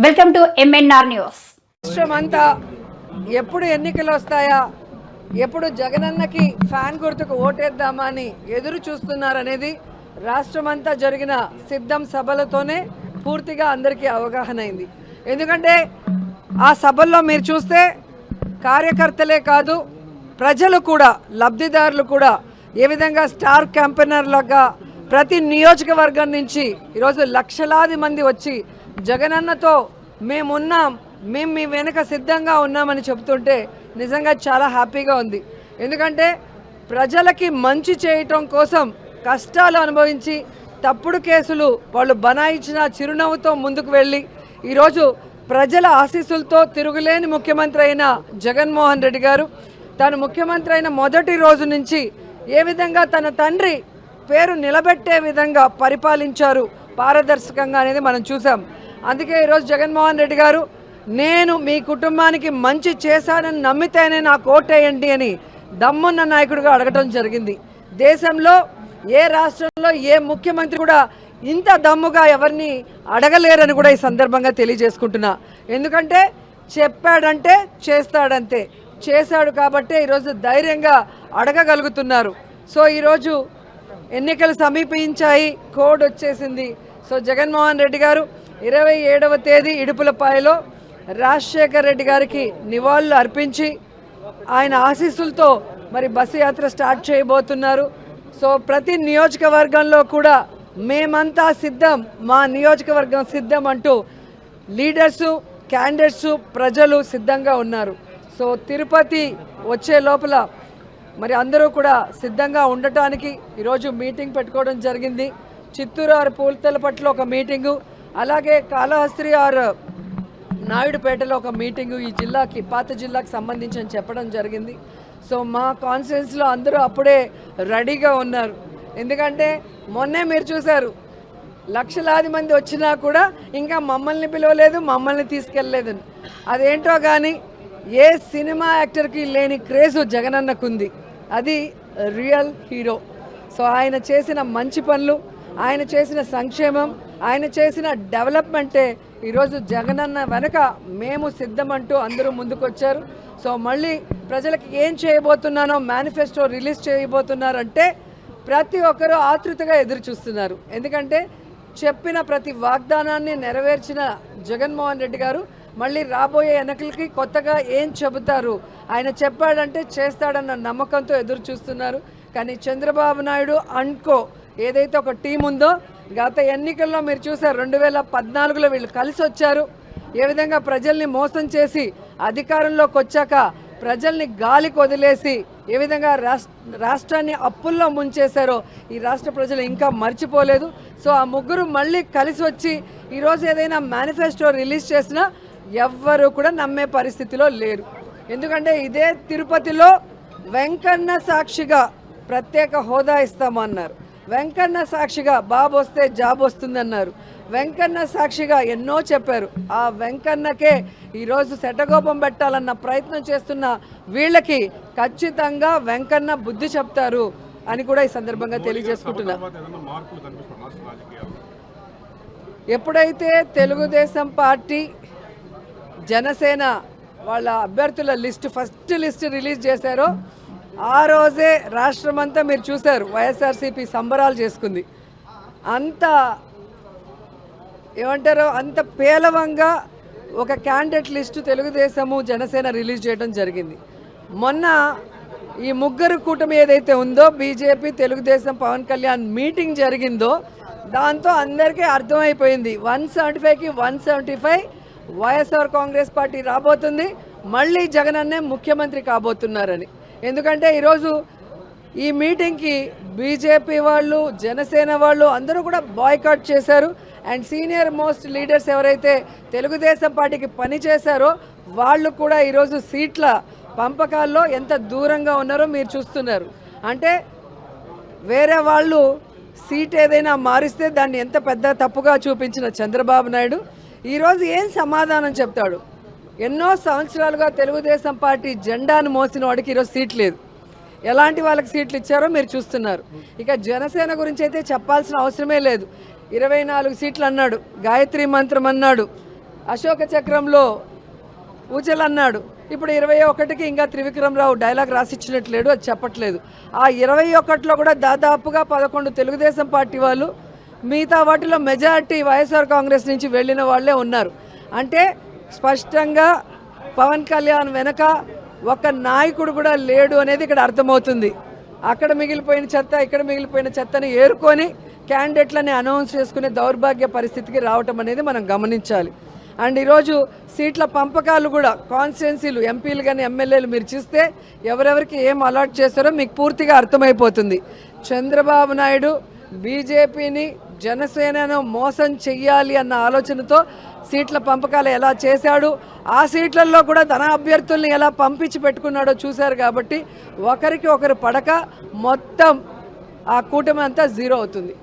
Welcome to MNR news. రాష్ట్రమంతా ఎప్పుడు ఎన్నికలు వస్తాయా, ఎప్పుడు జగనన్నకి ఫ్యాన్ గుర్తుకు ఓటేద్దామా అని ఎదురు చూస్తున్నారనేది రాష్ట్రమంతా జరిగిన సిద్ధం సభలతోనే పూర్తిగా అందరికీ అవగాహన అయింది. ఎందుకంటే ఆ సభల్లో మీరు చూస్తే కార్యకర్తలే కాదు, ప్రజలు కూడా, లబ్ధిదారులు కూడా ఏ విధంగా స్టార్ క్యాంపెయినర్లుగా ప్రతి నియోజకవర్గం నుంచి ఈరోజు లక్షలాది మంది వచ్చి జగనన్నతో మేమున్నాం, మేము మీ వెనుక సిద్ధంగా ఉన్నామని చెబుతుంటే నిజంగా చాలా హ్యాపీగా ఉంది. ఎందుకంటే ప్రజలకి మంచి చేయటం కోసం కష్టాలు అనుభవించి తప్పుడు కేసులు వాళ్ళు బనాయించిన చిరునవ్వుతో ముందుకు వెళ్ళి ఈరోజు ప్రజల ఆశీస్సులతో తిరుగులేని ముఖ్యమంత్రి అయిన జగన్మోహన్ రెడ్డి గారు తాను ముఖ్యమంత్రి అయిన మొదటి రోజు నుంచి ఏ విధంగా తన తండ్రి పేరు నిలబెట్టే విధంగా పరిపాలించారు పారదర్శకంగా అనేది మనం చూసాం. అందుకే ఈరోజు జగన్మోహన్ రెడ్డి గారు నేను మీ కుటుంబానికి మంచి చేశానని నమ్మితేనే నాకు ఓటేయండి అని దమ్మున్న నాయకుడిగా అడగటం జరిగింది. దేశంలో ఏ రాష్ట్రంలో ఏ ముఖ్యమంత్రి కూడా ఇంత దమ్ముగా ఎవరిని అడగలేరని కూడా ఈ సందర్భంగా తెలియజేసుకుంటున్నా. ఎందుకంటే చెప్పాడంటే చేస్తాడంతే, చేశాడు కాబట్టే ఈరోజు ధైర్యంగా అడగగలుగుతున్నారు. సో ఈరోజు ఎన్నికలు సమీపించాయి, కోడ్ వచ్చేసింది. సో జగన్మోహన్ రెడ్డి గారు 27వ తేదీ ఇడుపులపాయలో రాజశేఖర్ రెడ్డి గారికి నివాళులు అర్పించి ఆయన ఆశీస్సులతో మరి బస్సు యాత్ర స్టార్ట్ చేయబోతున్నారు. సో ప్రతి నియోజకవర్గంలో కూడా మేమంతా సిద్ధం, మా నియోజకవర్గం సిద్ధం అంటూ లీడర్సు, క్యాండిడేట్సు, ప్రజలు సిద్ధంగా ఉన్నారు. సో తిరుపతి వచ్చే లోపల మరి అందరూ కూడా సిద్ధంగా ఉండటానికి ఈరోజు మీటింగ్ పెట్టుకోవడం జరిగింది. చిత్తూరు ఆరు పూలతలపట్ల ఒక మీటింగు, అలాగే కాళహస్త్రి ఆరు నాయుడుపేటలో ఒక మీటింగు ఈ జిల్లాకి, పాత జిల్లాకి సంబంధించి అని చెప్పడం జరిగింది. సో మా కాన్ఫరెన్స్లో అందరూ అప్పుడే రెడీగా ఉన్నారు. ఎందుకంటే మొన్నే మీరు చూశారు, లక్షలాది మంది వచ్చినా కూడా ఇంకా మమ్మల్ని పిలవలేదు, మమ్మల్ని తీసుకెళ్ళలేదు. అదేంటో కానీ ఏ సినిమా యాక్టర్కి లేని క్రేజు జగనన్నకుంది. అది రియల్ హీరో. సో ఆయన చేసిన మంచి పనులు, ఆయన చేసిన సంక్షేమం, ఆయన చేసిన డెవలప్మెంటే ఈరోజు జగనన్న వెనక మేము సిద్ధమంటూ అందరూ ముందుకొచ్చారు. సో మళ్ళీ ప్రజలకు ఏం చేయబోతున్నానో మేనిఫెస్టో రిలీజ్ చేయబోతున్నారంటే ప్రతి ఒక్కరూ ఆతృతగా ఎదురు చూస్తున్నారు. ఎందుకంటే చెప్పిన ప్రతి వాగ్దానాన్ని నెరవేర్చిన జగన్మోహన్ రెడ్డి గారు మళ్ళీ రాబోయే ఎన్నికలకి కొత్తగా ఏం చెబుతారు, ఆయన చెప్పాడంటే చేస్తాడన్న నమ్మకంతో ఎదురు చూస్తున్నారు. కానీ చంద్రబాబు నాయుడు అండ్కో ఏదైతే ఒక టీం ఉందో, గత ఎన్నికల్లో మీరు చూసారు 2014లో వీళ్ళు కలిసి వచ్చారు. ఏ విధంగా ప్రజల్ని మోసం చేసి అధికారంలోకి వచ్చాక ప్రజల్ని గాలికి వదిలేసి ఏ విధంగా రాష్ట్రాన్ని అప్పుల్లో ముంచేశారో ఈ రాష్ట్ర ప్రజలు ఇంకా మర్చిపోలేదు. సో ఆ ముగ్గురు మళ్ళీ కలిసి వచ్చి ఈరోజు ఏదైనా మేనిఫెస్టో రిలీజ్ చేసినా ఎవ్వరూ కూడా నమ్మే పరిస్థితిలో లేరు. ఎందుకంటే ఇదే తిరుపతిలో వెంకన్న సాక్షిగా ప్రత్యేక హోదా ఇస్తామన్నారు, వెంకన్న సాక్షిగా బాబు వస్తే జాబ్ వస్తుందన్నారు, వెంకన్న సాక్షిగా ఎన్నో చెప్పారు. ఆ వెంకన్నకే ఈరోజు శటగోపం పెట్టాలన్న ప్రయత్నం చేస్తున్న వీళ్ళకి ఖచ్చితంగా వెంకన్న బుద్ధి చెప్తారు అని కూడా ఈ సందర్భంగా తెలియజేసుకుంటున్నా. ఎప్పుడైతే తెలుగుదేశం పార్టీ, జనసేన వాళ్ళ అభ్యర్థుల ఫస్ట్ లిస్ట్ రిలీజ్ చేశారో ఆ రోజే రాష్ట్రమంతా మీరు చూశారు వైఎస్ఆర్సీపీ సంబరాలు చేసుకుంది. అంత ఏమంటారో అంత పేలవంగా ఒక candidate list Telugu Desam, Janasena release చేయడం జరిగింది. మొన్న ఈ ముగ్గురు కూటమి ఏదైతే ఉందో, బీజేపీ, తెలుగుదేశం, పవన్ కళ్యాణ్ మీటింగ్ జరిగిందో దాంతో అందరికీ అర్థమైపోయింది 175కి 175 వైఎస్ఆర్ కాంగ్రెస్ పార్టీ రాబోతుంది, మళ్ళీ జగనన్నే ముఖ్యమంత్రి కాబోతున్నారని. ఎందుకంటే ఈరోజు ఈ మీటింగ్కి బీజేపీ వాళ్ళు, జనసేన వాళ్ళు అందరూ కూడా బాయ్కాట్ చేశారు. అండ్ సీనియర్ మోస్ట్ లీడర్స్ ఎవరైతే తెలుగుదేశం పార్టీకి పనిచేశారో వాళ్ళు కూడా ఈరోజు సీట్ల పంపకాల్లో ఎంత దూరంగా ఉన్నారో మీరు చూస్తున్నారు. అంటే వేరే వాళ్ళు సీట్ ఏదైనా మారిస్తే దాన్ని ఎంత పెద్ద తప్పుగా చూపించిన చంద్రబాబు నాయుడు ఈరోజు ఏం సమాధానం చెప్తాడు? ఎన్నో సంవత్సరాలుగా తెలుగుదేశం పార్టీ జెండాను మోసిన వాడికి ఈరోజు సీట్ లేదు. ఎలాంటి వాళ్ళకి సీట్లు ఇచ్చారో మీరు చూస్తున్నారు. ఇక జనసేన గురించి అయితే చెప్పాల్సిన అవసరమే లేదు. 24 సీట్లు అన్నాడు, గాయత్రి మంత్రం అన్నాడు, అశోక చక్రంలో ఊచలు అన్నాడు. ఇప్పుడు 21కి ఇంకా త్రివిక్రమరావు డైలాగ్ రాసిచ్చినట్లేడు, అది చెప్పట్లేదు. ఆ 21లో కూడా దాదాపుగా 11 తెలుగుదేశం పార్టీ వాళ్ళు, మిగతా వాటిలో మెజారిటీ వైఎస్ఆర్ కాంగ్రెస్ నుంచి వెళ్ళిన వాళ్ళే ఉన్నారు. అంటే స్పష్టంగా పవన్ కళ్యాణ్ వెనక ఒక నాయకుడు కూడా లేడు అనేది ఇక్కడ అర్థమవుతుంది. అక్కడ మిగిలిపోయిన చెత్త, ఇక్కడ మిగిలిపోయిన చెత్తని ఏరుకొని క్యాండిడేట్లని అనౌన్స్ చేసుకునే దౌర్భాగ్య పరిస్థితికి రావటం అనేది మనం గమనించాలి. అండ్ ఈరోజు సీట్ల పంపకాలు కూడా కాన్స్టిట్యున్సీలు, ఎంపీలు కానీ ఎమ్మెల్యేలు మీరు చూస్తే ఎవరెవరికి ఏం అలాట్ చేశారో మీకు పూర్తిగా అర్థమైపోతుంది. చంద్రబాబు నాయుడు బీజేపీని, జనసేనను మోసం చెయ్యాలి అన్న ఆలోచనతో సీట్ల పంపకాలు ఎలా చేశాడు, ఆ సీట్లలో కూడా తన అభ్యర్థుల్ని ఎలా పంపించి పెట్టుకున్నాడో చూశారు. కాబట్టి ఒకరికి ఒకరు పడక మొత్తం ఆ కూటమి అంతా జీరో అవుతుంది.